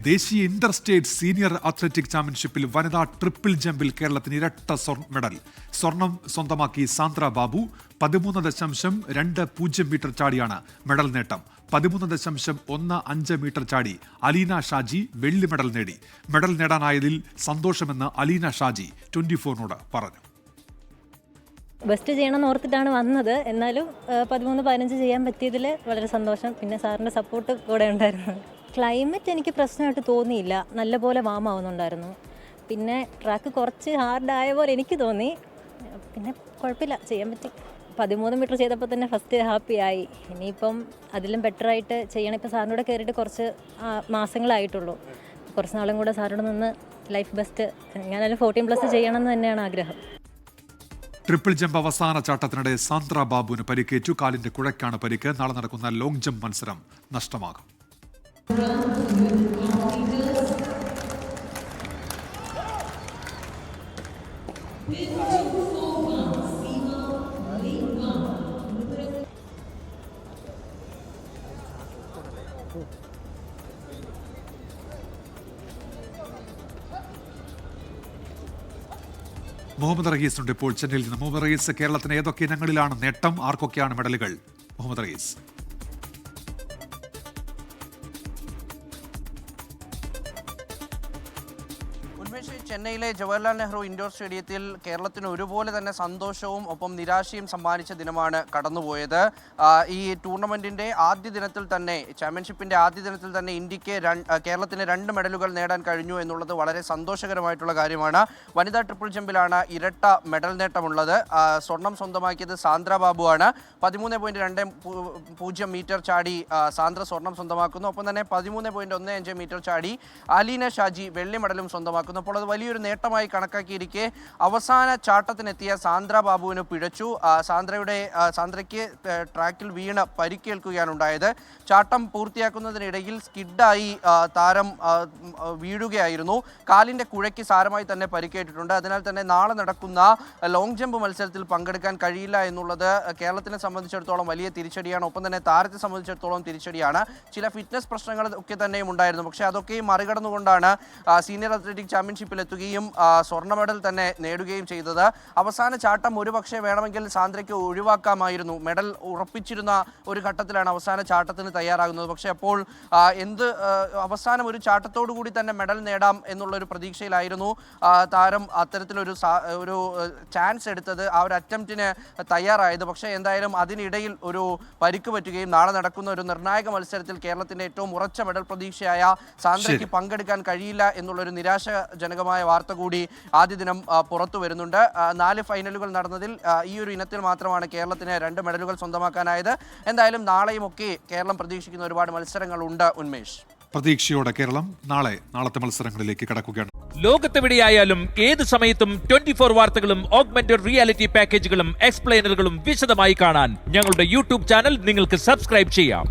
ദേശീയ Inter state senior athletic ചാമ്പ്യൻഷിപ്പിൽ വനിതാ ട്രിപ്പിൾ ജമ്പിൽ കേരളത്തിന് ഇരട്ട മെഡൽ. സ്വർണം സ്വന്തമാക്കി സാന്ദ്ര ബാബു. 13.20 മീറ്റർ ചാടിയാണ് മെഡൽ നേട്ടം. 13.15 മീറ്റർ ചാടി അലീന ഷാജി വെള്ളി മെഡൽ നേടി. മെഡൽ നേടാനായതിൽ സന്തോഷമെന്ന് അലീന ഷാജി 24-നോട് പറഞ്ഞു. ബെസ്റ്റ് ചെയ്യണമെന്ന് ഓർത്തിട്ടാണ് വന്നത്. എന്നാലും 13-15 ചെയ്യാൻ പറ്റിയതിൽ വളരെ സന്തോഷം. പിന്നെ സാറിൻ്റെ സപ്പോർട്ട് കൂടെ ഉണ്ടായിരുന്നു. ക്ലൈമറ്റ് എനിക്ക് പ്രശ്നമായിട്ട് തോന്നിയില്ല. നല്ലപോലെ വാം ആവുന്നുണ്ടായിരുന്നു. പിന്നെ ട്രാക്ക് കുറച്ച് ഹാർഡായ പോലെ എനിക്ക് തോന്നി. പിന്നെ കുഴപ്പമില്ല, ചെയ്യാൻ പറ്റി. 13 മീറ്റർ ചെയ്തപ്പോൾ തന്നെ ഫസ്റ്റ് ഹാപ്പിയായി. ഇനിയിപ്പം അതിലും ബെറ്ററായിട്ട് ചെയ്യണം. ഇപ്പോൾ സാറിൻ്റെ കൂടെ കയറിയിട്ട് കുറച്ച് മാസങ്ങളായിട്ടുള്ളൂ. കുറച്ച് നാളും കൂടെ സാറിനോട് നിന്ന് ലൈഫ് ബെസ്റ്റ് ഞാനതിൽ 14+ ചെയ്യണമെന്ന് തന്നെയാണ് ആഗ്രഹം. ട്രിപ്പിൾ ജമ്പ് അവസാന ചാട്ടത്തിനിടെ സാന്ദ്ര ബാബുവിന് പരിക്കേറ്റു. കാലിന്റെ കുഴക്കാണ് പരിക്ക്. നാളെ നടക്കുന്ന ലോങ് ജമ്പ് മത്സരം നഷ്ടമാകും. മുഹമ്മദ് റയീസ് ഉണ്ട് ഇപ്പോൾ ചെന്നൈയിൽ നിന്ന്. മുഹമ്മദ് റയീസ്, കേരളത്തിന് ഏതൊക്കെ ഇനങ്ങളിലാണ് നേട്ടം? ആർക്കൊക്കെയാണ് മെഡലുകൾ? മുഹമ്മദ് റയീസ്. ചെന്നൈയിലെ ജവഹർലാൽ നെഹ്റു ഇൻഡോർ സ്റ്റേഡിയത്തിൽ കേരളത്തിന് ഒരുപോലെ തന്നെ സന്തോഷവും ഒപ്പം നിരാശയും സമ്മാനിച്ച ദിനമാണ് കടന്നുപോയത്. ഈ ടൂർണമെന്റിന്റെ ആദ്യ ദിനത്തിൽ തന്നെ, ചാമ്പ്യൻഷിപ്പിന്റെ ആദ്യ ദിനത്തിൽ തന്നെ ഇന്ത്യക്ക് കേരളത്തിന് 2 മെഡലുകൾ നേടാൻ കഴിഞ്ഞു എന്നുള്ളത് വളരെ സന്തോഷകരമായിട്ടുള്ള കാര്യമാണ്. വനിതാ ട്രിപ്പിൾ ജമ്പിലാണ് ഇരട്ട മെഡൽ നേട്ടമുള്ളത്. സ്വർണം സ്വന്തമാക്കിയത് സാന്ദ്ര ബാബുവാണ്. 13.20 മീറ്റർ ചാടി സാന്ദ്ര സ്വർണം സ്വന്തമാക്കുന്നു. ഒപ്പം തന്നെ 13.15 മീറ്റർ ചാടി അലീന ഷാജി വെള്ളി മെഡലും സ്വന്തമാക്കുന്നു. അപ്പോൾ അത് വലിയൊരു നേട്ടമായി കണക്കാക്കിയിരിക്കെ അവസാന ചാട്ടത്തിനെത്തിയ സാന്ദ്ര ബാബുവിന് പിഴച്ചു. സാന്ദ്രയ്ക്ക് ട്രാക്കിൽ വീണ് പരിക്കേൽക്കുകയാണ് ഉണ്ടായത്. ചാട്ടം പൂർത്തിയാക്കുന്നതിനിടയിൽ സ്കിഡായി താരം വീഴുകയായിരുന്നു. കാലിൻ്റെ കുഴയ്ക്ക് സാരമായി തന്നെ പരിക്കേറ്റിട്ടുണ്ട്. അതിനാൽ തന്നെ നാളെ നടക്കുന്ന ലോങ് ജമ്പ് മത്സരത്തിൽ പങ്കെടുക്കാൻ കഴിയില്ല എന്നുള്ളത് കേരളത്തിനെ സംബന്ധിച്ചിടത്തോളം വലിയ തിരിച്ചടിയാണ്. ഒപ്പം തന്നെ താരത്തെ സംബന്ധിച്ചിടത്തോളം തിരിച്ചടിയാണ്. ചില ഫിറ്റ്നസ് പ്രശ്നങ്ങൾ ഒക്കെ തന്നെയും ഉണ്ടായിരുന്നു. പക്ഷേ അതൊക്കെയും മറികടന്നുകൊണ്ടാണ് സീനിയർ അത്ലറ്റിക് ചാമ്പ്യൻഷിപ്പിൽ എത്തുകയും സ്വർണ്ണ മെഡൽ തന്നെ നേടുകയും ചെയ്തത്. അവസാന ചാട്ടം ഒരുപക്ഷെ വേണമെങ്കിൽ സാന്ദ്രയ്ക്ക് ഒഴിവാക്കാമായിരുന്നു. മെഡൽ ഉറപ്പിച്ചിരുന്ന ഒരു ഘട്ടത്തിലാണ് അവസാന ചാട്ടത്തിന് തയ്യാറാകുന്നത്. പക്ഷേ അപ്പോൾ അവസാനം ഒരു ചാട്ടത്തോടു കൂടി തന്നെ മെഡൽ നേടാം എന്നുള്ളൊരു പ്രതീക്ഷയിലായിരുന്നു താരം അത്തരത്തിലൊരു ചാൻസ് എടുത്തത്, ആ ഒരു അറ്റംപ്റ്റിന് തയ്യാറായത്. പക്ഷേ എന്തായാലും അതിനിടയിൽ ഒരു പരിക്ക് പറ്റുകയും നാളെ നടക്കുന്ന ഒരു നിർണായക മത്സരത്തിൽ കേരളത്തിൻ്റെ ഏറ്റവും ഉറച്ച മെഡൽ പ്രതീക്ഷയായ സാന്ദ്രയ്ക്ക് പങ്കെടുക്കാൻ കഴിയില്ല എന്നുള്ളൊരു നിരാശാജനകമായ വാർത്ത കൂടി ആദ്യ ദിനം പുറത്തു വരുന്നുണ്ട്. 4 ഫൈനലുകൾ നടന്നതിൽ ഈ ഒരു ഇനത്തിൽ മാത്രമാണ് കേരളത്തിന് 2 മെഡലുകൾ സ്വന്തമാക്കാനായത്. എന്തായാലും നാളെയും ഒക്കെ കേരളം പ്രതീക്ഷിക്കുന്ന ഒരുപാട് മത്സരങ്ങളുണ്ട്. ഉന്മേഷ്, പ്രതീക്ഷയോടെ കേരളം നാളത്തെ മത്സരങ്ങളിലേക്ക് കടക്കുകയാണ്. ലോകത്തെവിടെയായാലും ഏത് സമയത്തും 24 വാർത്തകളും ഓഗ്മെന്റഡ് റിയാലിറ്റി പാക്കേജുകളും എക്സ്പ്ലെയിനറുകളും വിശദമായി കാണാൻ ഞങ്ങളുടെ യൂട്യൂബ് ചാനൽ നിങ്ങൾക്ക് സബ്സ്ക്രൈബ് ചെയ്യാം.